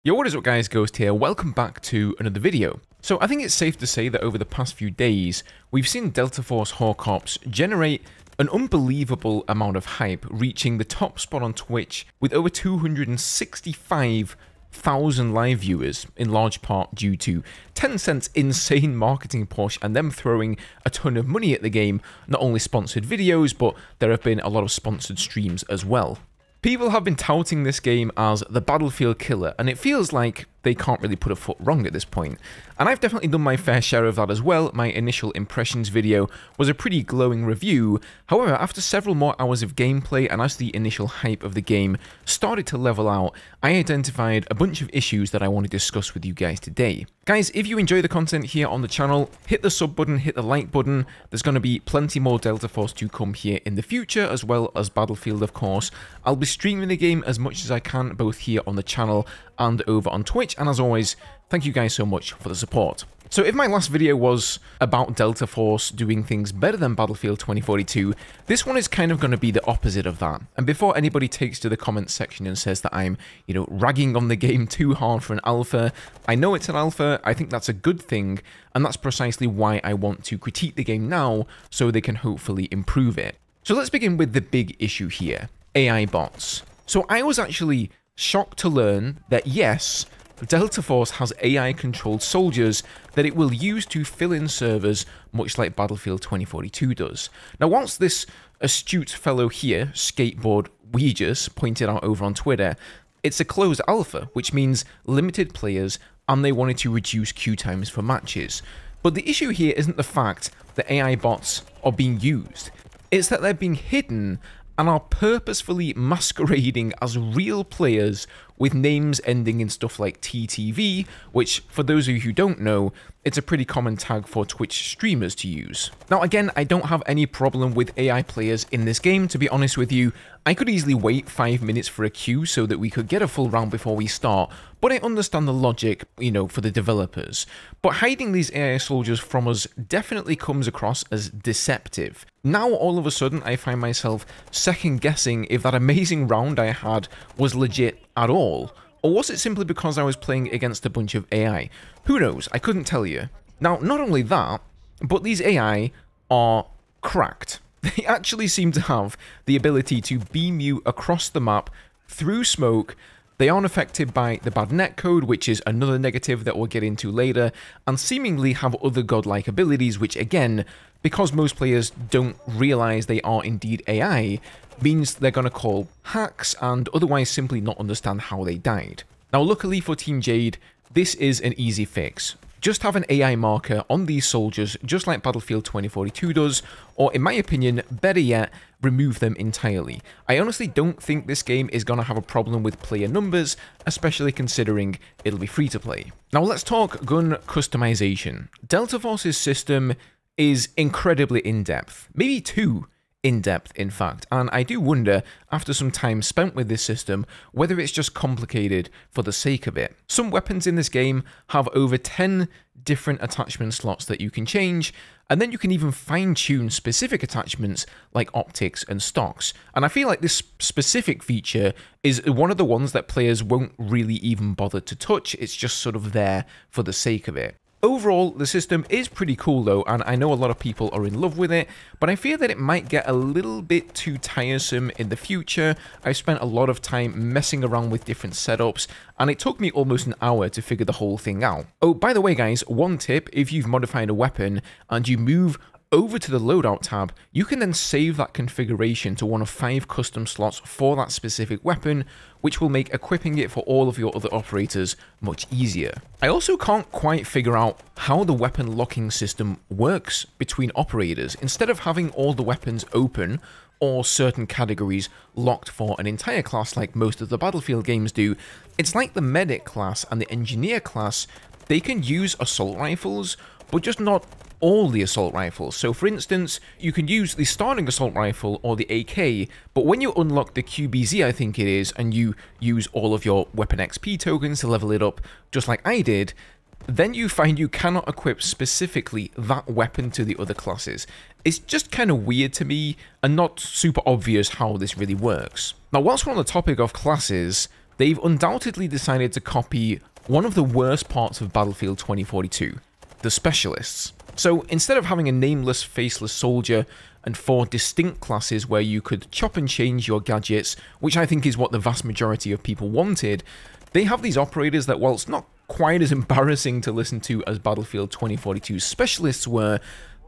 Yo, what is up guys, Ghost here, welcome back to another video. So I think it's safe to say that over the past few days, we've seen Delta Force Hawk Ops generate an unbelievable amount of hype, reaching the top spot on Twitch with over 265,000 live viewers, in large part due to Tencent's insane marketing push and them throwing a ton of money at the game, not only sponsored videos, but there have been a lot of sponsored streams as well. People have been touting this game as the Battlefield killer, and it feels like they can't really put a foot wrong at this point. And I've definitely done my fair share of that as well. My initial impressions video was a pretty glowing review. However, after several more hours of gameplay and as the initial hype of the game started to level out, I identified a bunch of issues that I want to discuss with you guys today. Guys, if you enjoy the content here on the channel, hit the sub button, hit the like button. There's going to be plenty more Delta Force to come here in the future, as well as Battlefield, of course. I'll be streaming the game as much as I can, both here on the channel and over on Twitch, and as always, thank you guys so much for the support. So if my last video was about Delta Force doing things better than Battlefield 2042, this one is kind of going to be the opposite of that. And before anybody takes to the comments section and says that I'm, ragging on the game too hard for an alpha, I know it's an alpha, I think that's a good thing, and that's precisely why I want to critique the game now, so they can hopefully improve it. So let's begin with the big issue here, AI bots. So I was actually shocked to learn that yes, Delta Force has AI-controlled soldiers that it will use to fill in servers, much like Battlefield 2042 does. Now, whilst this astute fellow here, Skateboard Ouijas, pointed out over on Twitter, it's a closed alpha, which means limited players, and they wanted to reduce queue times for matches. But the issue here isn't the fact that AI bots are being used, it's that they're being hidden and are purposefully masquerading as real players with names ending in stuff like TTV, which, for those of you who don't know, it's a pretty common tag for Twitch streamers to use. Now again, I don't have any problem with AI players in this game, to be honest with you. I could easily wait 5 minutes for a queue so that we could get a full round before we start, but I understand the logic, for the developers. But hiding these AI soldiers from us definitely comes across as deceptive. Now all of a sudden I find myself second guessing if that amazing round I had was legit at all, or was it simply because I was playing against a bunch of AI? Who knows, I couldn't tell you. Now, not only that, but these AI are cracked. They actually seem to have the ability to beam you across the map through smoke. They aren't affected by the bad netcode, which is another negative that we'll get into later, and seemingly have other godlike abilities, which again, because most players don't realize they are indeed AI, means they're going to call hacks and otherwise simply not understand how they died. Now luckily for Team Jade, this is an easy fix. Just have an AI marker on these soldiers, just like Battlefield 2042 does, or in my opinion, better yet, remove them entirely. I honestly don't think this game is going to have a problem with player numbers, especially considering it'll be free to play. Now let's talk gun customization. Delta Force's system is incredibly in-depth, maybe too in-depth in fact, and I do wonder, after some time spent with this system, whether it's just complicated for the sake of it. Some weapons in this game have over 10 different attachment slots that you can change, and then you can even fine-tune specific attachments like optics and stocks. And I feel like this specific feature is one of the ones that players won't really even bother to touch, it's just sort of there for the sake of it. Overall, the system is pretty cool though, and I know a lot of people are in love with it, but I fear that it might get a little bit too tiresome in the future. I've spent a lot of time messing around with different setups, and it took me almost an hour to figure the whole thing out. Oh, by the way guys, one tip, if you've modified a weapon and you move over to the loadout tab, you can then save that configuration to one of 5 custom slots for that specific weapon, which will make equipping it for all of your other operators much easier. I also can't quite figure out how the weapon locking system works between operators. Instead of having all the weapons open or certain categories locked for an entire class like most of the Battlefield games do, it's like the medic class and the engineer class, they can use assault rifles, but just not all the assault rifles. So for instance, you can use the starting assault rifle or the AK, but when you unlock the QBZ, I think it is, and you use all of your weapon XP tokens to level it up, just like I did, then you find you cannot equip specifically that weapon to the other classes. It's just kind of weird to me, and not super obvious how this really works. Now, whilst we're on the topic of classes, they've undoubtedly decided to copy one of the worst parts of Battlefield 2042, the specialists. So instead of having a nameless, faceless soldier and 4 distinct classes where you could chop and change your gadgets, which I think is what the vast majority of people wanted, they have these operators that, whilst not quite as embarrassing to listen to as Battlefield 2042's specialists were,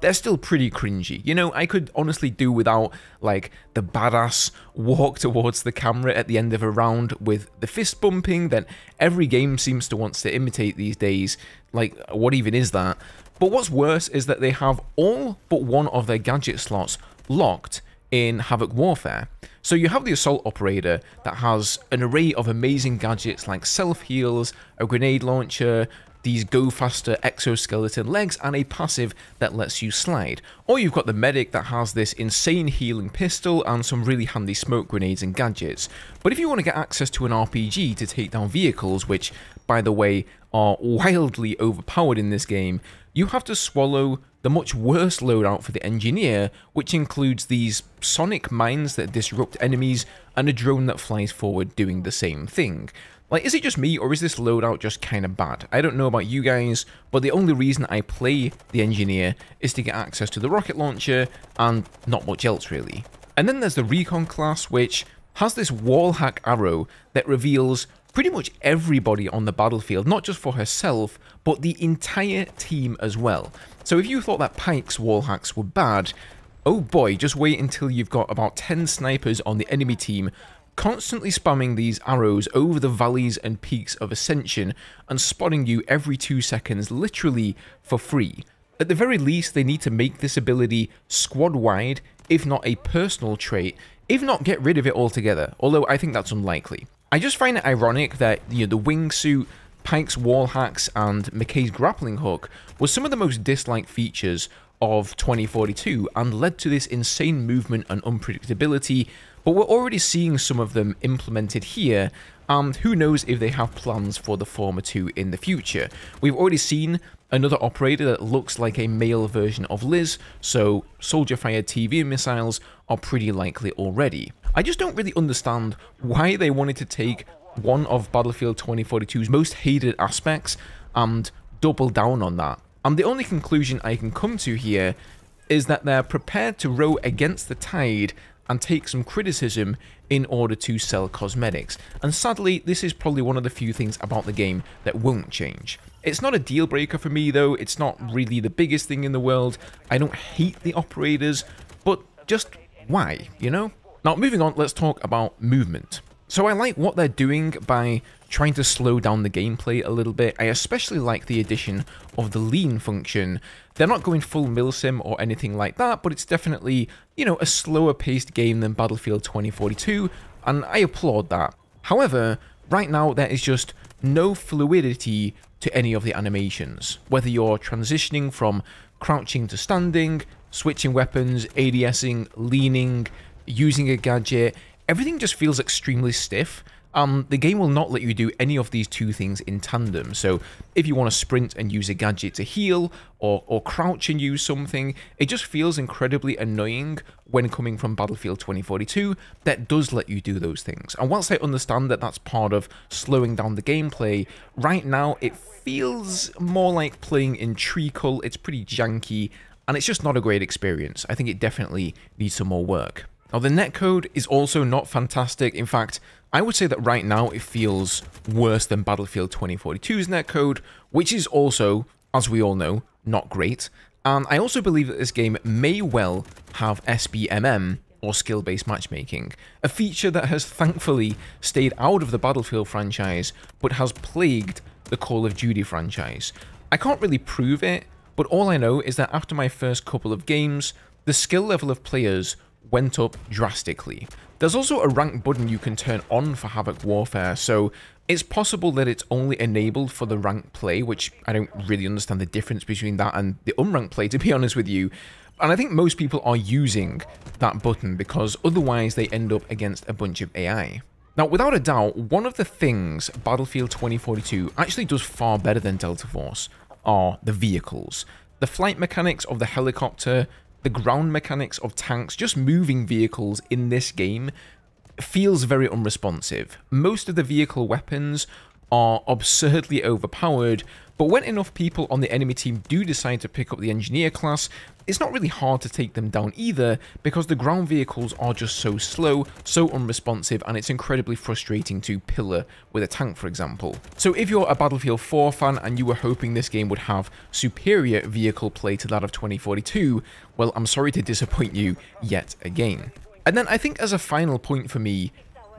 they're still pretty cringy. You know, I could honestly do without, like, the badass walk towards the camera at the end of a round with the fist bumping that every game seems to want to imitate these days. Like, what even is that? But what's worse is that they have all but one of their gadget slots locked in Havoc Warfare. So you have the Assault Operator that has an array of amazing gadgets like self-heals, a grenade launcher, these go faster exoskeleton legs, and a passive that lets you slide. Or you've got the Medic that has this insane healing pistol and some really handy smoke grenades and gadgets. But if you want to get access to an RPG to take down vehicles, which, by the way, are wildly overpowered in this game, you have to swallow the much worse loadout for the Engineer, which includes these sonic mines that disrupt enemies and a drone that flies forward doing the same thing. Like, is it just me, or is this loadout just kind of bad? I don't know about you guys, but the only reason I play the Engineer is to get access to the rocket launcher, and not much else really. And then there's the Recon class, which has this wall hack arrow that reveals pretty much everybody on the battlefield, not just for herself, but the entire team as well. So if you thought that Pike's wall hacks were bad, oh boy, just wait until you've got about 10 snipers on the enemy team constantly spamming these arrows over the valleys and peaks of Ascension and spotting you every 2 seconds, literally for free. At the very least, they need to make this ability squad-wide, if not a personal trait, if not get rid of it altogether, although I think that's unlikely. I just find it ironic that, you know, the wingsuit, Pike's wall hacks, and McKay's grappling hook was some of the most disliked features of 2042 and led to this insane movement and unpredictability, but we're already seeing some of them implemented here, and who knows if they have plans for the former two in the future. We've already seen another operator that looks like a male version of Liz, so soldier-fired TV missiles are pretty likely already. I just don't really understand why they wanted to take one of Battlefield 2042's most hated aspects and double down on that. And the only conclusion I can come to here is that they're prepared to row against the tide and take some criticism in order to sell cosmetics. And sadly, this is probably one of the few things about the game that won't change. It's not a deal breaker for me though, it's not really the biggest thing in the world. I don't hate the operators, but just why, you know? Now moving on, let's talk about movement. So I like what they're doing by trying to slow down the gameplay a little bit. I especially like the addition of the lean function. They're not going full milsim or anything like that, but it's definitely, you know, a slower paced game than Battlefield 2042, and I applaud that. However, right now there is just no fluidity to any of the animations. Whether you're transitioning from crouching to standing, switching weapons, ADSing, leaning, using a gadget, everything just feels extremely stiff. The game will not let you do any of these two things in tandem. So if you want to sprint and use a gadget to heal, or crouch and use something, it just feels incredibly annoying when coming from Battlefield 2042 that does let you do those things. And whilst I understand that that's part of slowing down the gameplay, right now it feels more like playing in treacle. It's pretty janky, and it's just not a great experience. I think it definitely needs some more work. Now, the netcode is also not fantastic. In fact, I would say that right now it feels worse than Battlefield 2042's netcode, which is also, as we all know, not great. And I also believe that this game may well have SBMM, or skill-based matchmaking, a feature that has thankfully stayed out of the Battlefield franchise, but has plagued the Call of Duty franchise. I can't really prove it, but all I know is that after my first couple of games, the skill level of players went up drastically. There's also a rank button you can turn on for Havoc Warfare, so it's possible that it's only enabled for the ranked play, which I don't really understand the difference between that and the unranked play, to be honest with you. And I think most people are using that button because otherwise they end up against a bunch of AI. Now, without a doubt, one of the things Battlefield 2042 actually does far better than Delta Force are the vehicles. The flight mechanics of the helicopter, the ground mechanics of tanks, just moving vehicles in this game feels very unresponsive. Most of the vehicle weapons are absurdly overpowered, but when enough people on the enemy team do decide to pick up the engineer class, it's not really hard to take them down either, because the ground vehicles are just so slow, so unresponsive, and it's incredibly frustrating to pillar with a tank, for example. So if you're a Battlefield 4 fan and you were hoping this game would have superior vehicle play to that of 2042, well, I'm sorry to disappoint you yet again. And then I think as a final point for me,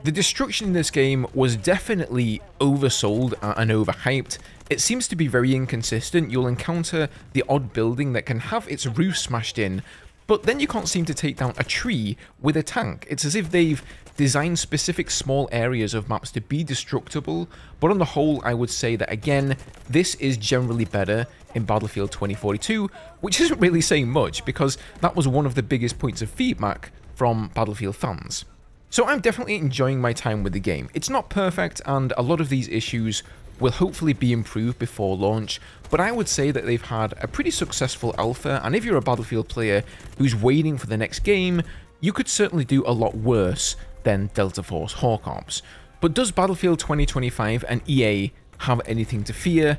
the destruction in this game was definitely oversold and overhyped. It seems to be very inconsistent. You'll encounter the odd building that can have its roof smashed in, but then you can't seem to take down a tree with a tank. It's as if they've designed specific small areas of maps to be destructible, but on the whole, I would say that, again, this is generally better in Battlefield 2042, which isn't really saying much, because that was one of the biggest points of feedback from Battlefield fans. So I'm definitely enjoying my time with the game. It's not perfect, and a lot of these issues will hopefully be improved before launch, but I would say that they've had a pretty successful alpha, and if you're a Battlefield player who's waiting for the next game, you could certainly do a lot worse than Delta Force Hawk Ops. But does Battlefield 2025 and EA have anything to fear?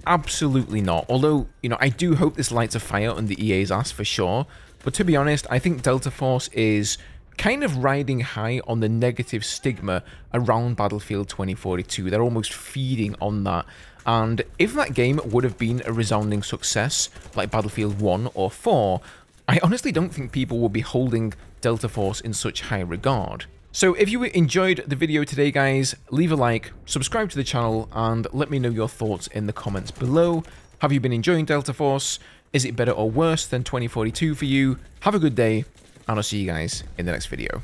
Absolutely not. Although, you know, I do hope this lights a fire under EA's ass for sure, but to be honest, I think Delta Force is kind of riding high on the negative stigma around Battlefield 2042. They're almost feeding on that. And if that game would have been a resounding success, like Battlefield 1 or 4, I honestly don't think people would be holding Delta Force in such high regard. So if you enjoyed the video today, guys, leave a like, subscribe to the channel, and let me know your thoughts in the comments below. Have you been enjoying Delta Force? Is it better or worse than 2042 for you? Have a good day, and I'll see you guys in the next video.